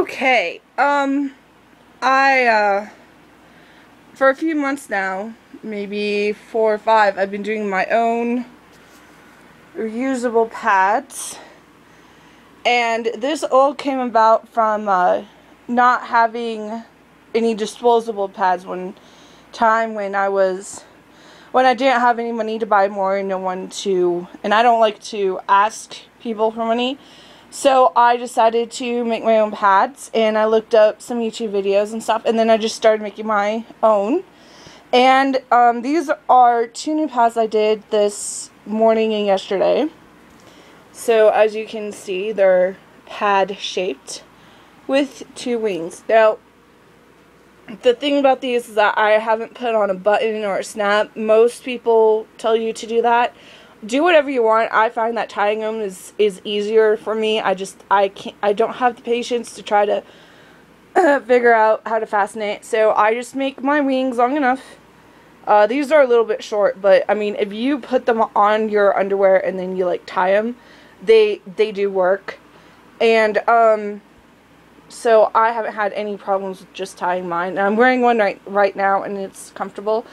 Okay, for a few months now, maybe 4 or 5, I've been doing my own reusable pads. And this all came about from, not having any disposable pads when I didn't have any money to buy more and and I don't like to ask people for money. So I decided to make my own pads, and I looked up some YouTube videos and stuff, and then I just started making my own. And these are 2 new pads I did this morning and yesterday. So as you can see, they're pad shaped with 2 wings. Now, the thing about these is that I haven't put on a button or a snap. Most people tell you to do that. Do whatever you want. I find that tying them is easier for me. I don't have the patience to try to figure out how to fasten it. So I just make my wings long enough. These are a little bit short, but I mean, if you put them on your underwear and then you like tie them, they do work. And so I haven't had any problems with just tying mine. And I'm wearing one right now, and it's comfortable.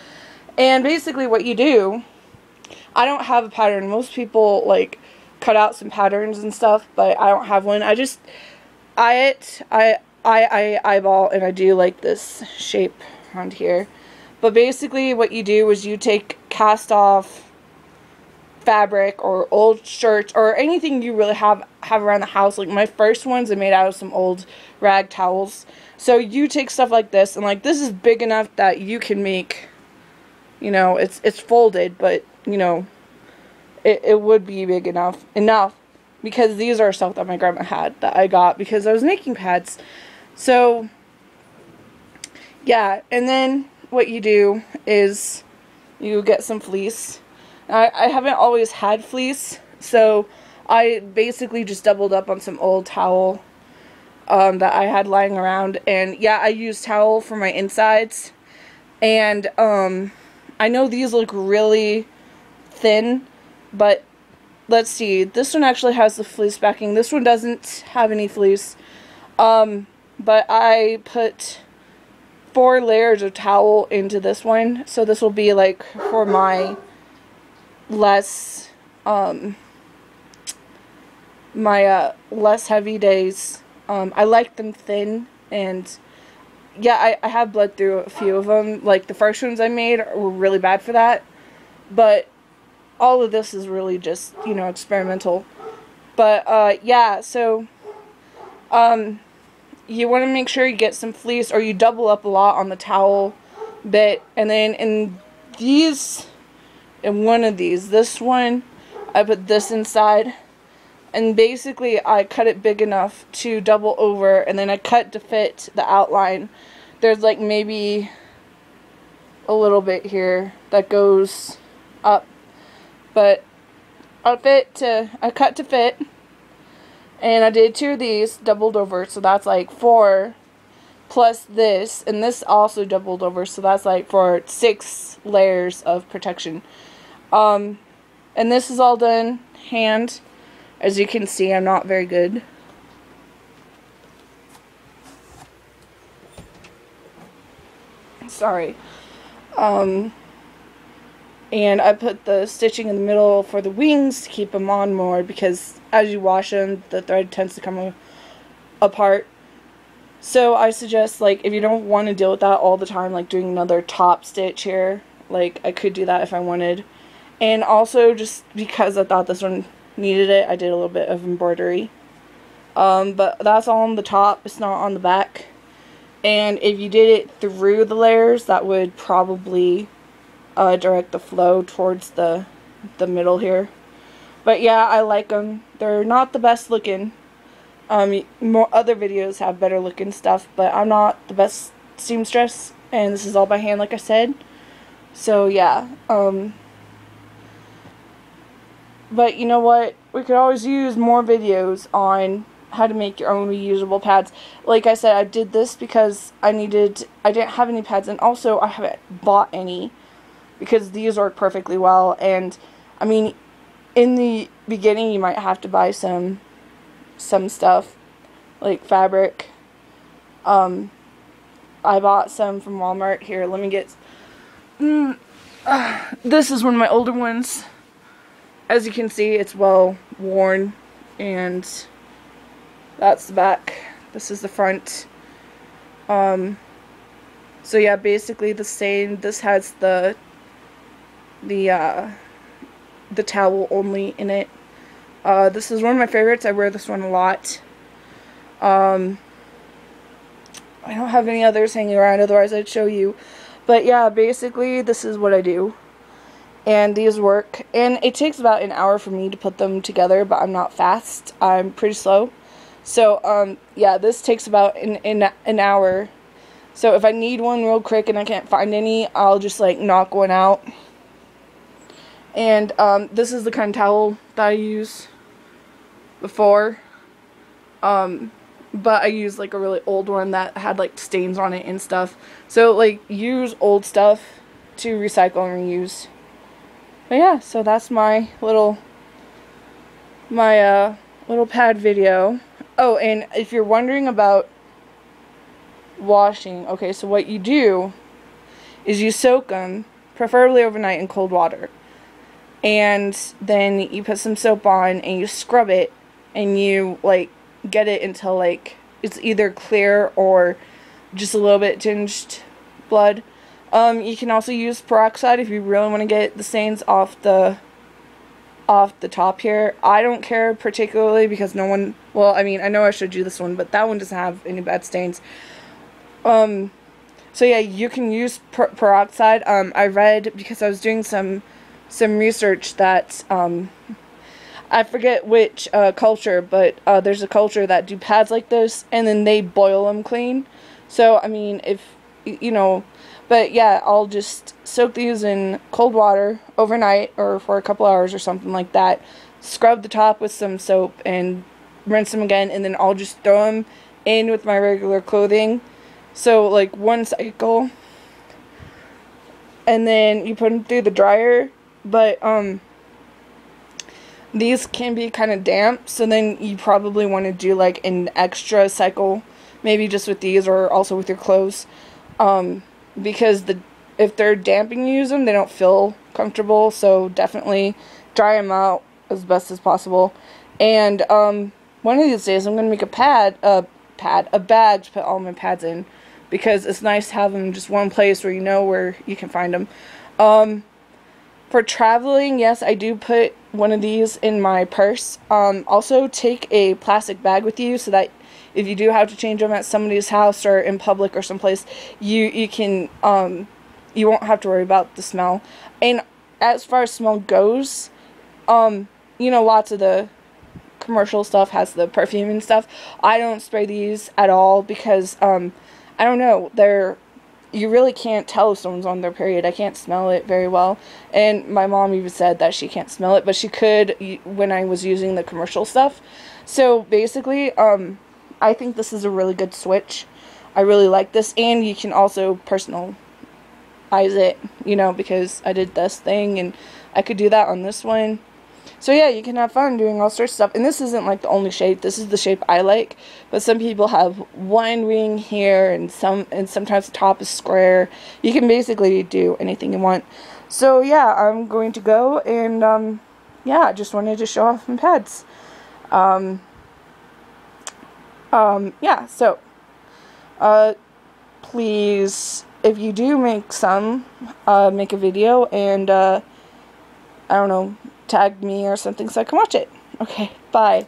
And basically what you do, I don't have a pattern. Most people like cut out some patterns and stuff, but I don't have one. I just eyeball, and I do like this shape around here. But basically what you do is you take cast off fabric or old shirts or anything you really have around the house. Like my first ones are made out of some old rag towels. So you take stuff like this, and like this is big enough that you can make, you know, it's folded, but you know, it would be big enough because these are stuff that my grandma had that I got because I was making pads. So yeah, and then what you do is you get some fleece. I haven't always had fleece, so I basically just doubled up on some old towel that I had lying around. And yeah, I use towel for my insides. And I know these look really thin, but let's see. This one actually has the fleece backing. This one doesn't have any fleece. But I put 4 layers of towel into this one, so this will be like for my less less heavy days. I like them thin, and yeah, I have bled through a few of them. Like the first ones I made were really bad for that, but all of this is really just, you know, experimental. But yeah, so you want to make sure you get some fleece, or you double up a lot on the towel bit. And then in one of these, this one, I put this inside, and basically I cut it big enough to double over, and then I cut to fit the outline. There's like maybe a little bit here that goes up, but I cut to fit. And I did 2 of these doubled over, so that's like 4 plus this, and this also doubled over, so that's like for 6 layers of protection. And this is all done hand. As you can see, I'm not very good. Sorry. And I put the stitching in the middle for the wings to keep them on more, because as you wash them, the thread tends to come apart. So I suggest, like, if you don't want to deal with that all the time, like doing another top stitch here, like I could do that if I wanted. And also, just because I thought this one needed it, I did a little bit of embroidery. But that's all on the top, it's not on the back. And if you did it through the layers, that would probably direct the flow towards the middle here. But yeah, I like them. They're not the best looking. More other videos have better looking stuff, but I'm not the best seamstress, and this is all by hand, like I said. So yeah, but you know what? We could always use more videos on how to make your own reusable pads. Like I said, I did this because I didn't have any pads, and also I haven't bought any, because these work perfectly well. And I mean, in the beginning you might have to buy some stuff like fabric I bought some from Walmart. Here, let me get... this is one of my older ones. As you can see, it's well worn, and that's the back. This is the front. So yeah, basically the same. This has the towel only in it. This is one of my favorites. I wear this one a lot. I don't have any others hanging around, otherwise I'd show you. But yeah, basically this is what I do. And these work. And it takes about an hour for me to put them together, but I'm not fast. I'm pretty slow. So, yeah, this takes about an hour. So if I need one real quick and I can't find any, I'll just, like, knock one out. And, this is the kind of towel that I use before. But I used, like, a really old one that had, like, stains on it and stuff. So, like, use old stuff to recycle and reuse. But yeah, so that's my little pad video. Oh, and if you're wondering about washing, okay, so what you do is you soak them, preferably overnight, in cold water. And then you put some soap on and you scrub it, and you, like, get it until, like, it's either clear or just a little bit tinged blood. You can also use peroxide if you really want to get the stains off the top here. I don't care particularly because no one, well, I mean, I know I showed you this one, but that one doesn't have any bad stains. So yeah, you can use peroxide. I read, because I was doing some research, that I forget which culture, but there's a culture that do pads like this, and then they boil them clean. So, I mean, if, you know, but yeah, I'll just soak these in cold water overnight or for a couple hours or something like that. Scrub the top with some soap and rinse them again, and then I'll just throw them in with my regular clothing. So, like, one cycle. And then you put them through the dryer. But, these can be kind of damp, so then you probably want to do, like, an extra cycle, maybe just with these or also with your clothes. Because if they're damp and you use them, they don't feel comfortable, so definitely dry them out as best as possible. And one of these days I'm going to make a bag to put all my pads in, because it's nice to have them in just one place where you know where you can find them. For traveling, yes, I do put one of these in my purse. Also take a plastic bag with you so that if you do have to change them at somebody's house or in public or someplace, you can, you won't have to worry about the smell. And as far as smell goes, you know, lots of the commercial stuff has the perfume and stuff. I don't spray these at all because, I don't know, you really can't tell if someone's on their period. I can't smell it very well. And my mom even said that she can't smell it, but she could when I was using the commercial stuff. So basically, I think this is a really good switch. I really like this, and you can also personalize it, you know, because I did this thing, and I could do that on this one. So yeah, you can have fun doing all sorts of stuff. And this isn't like the only shape. This is the shape I like, but some people have one ring here, and sometimes the top is square. You can basically do anything you want. So yeah, I'm going to go, and yeah, I just wanted to show off my pads. Yeah, so, please, if you do make some, make a video, and, I don't know, tag me or something so I can watch it. Okay, bye.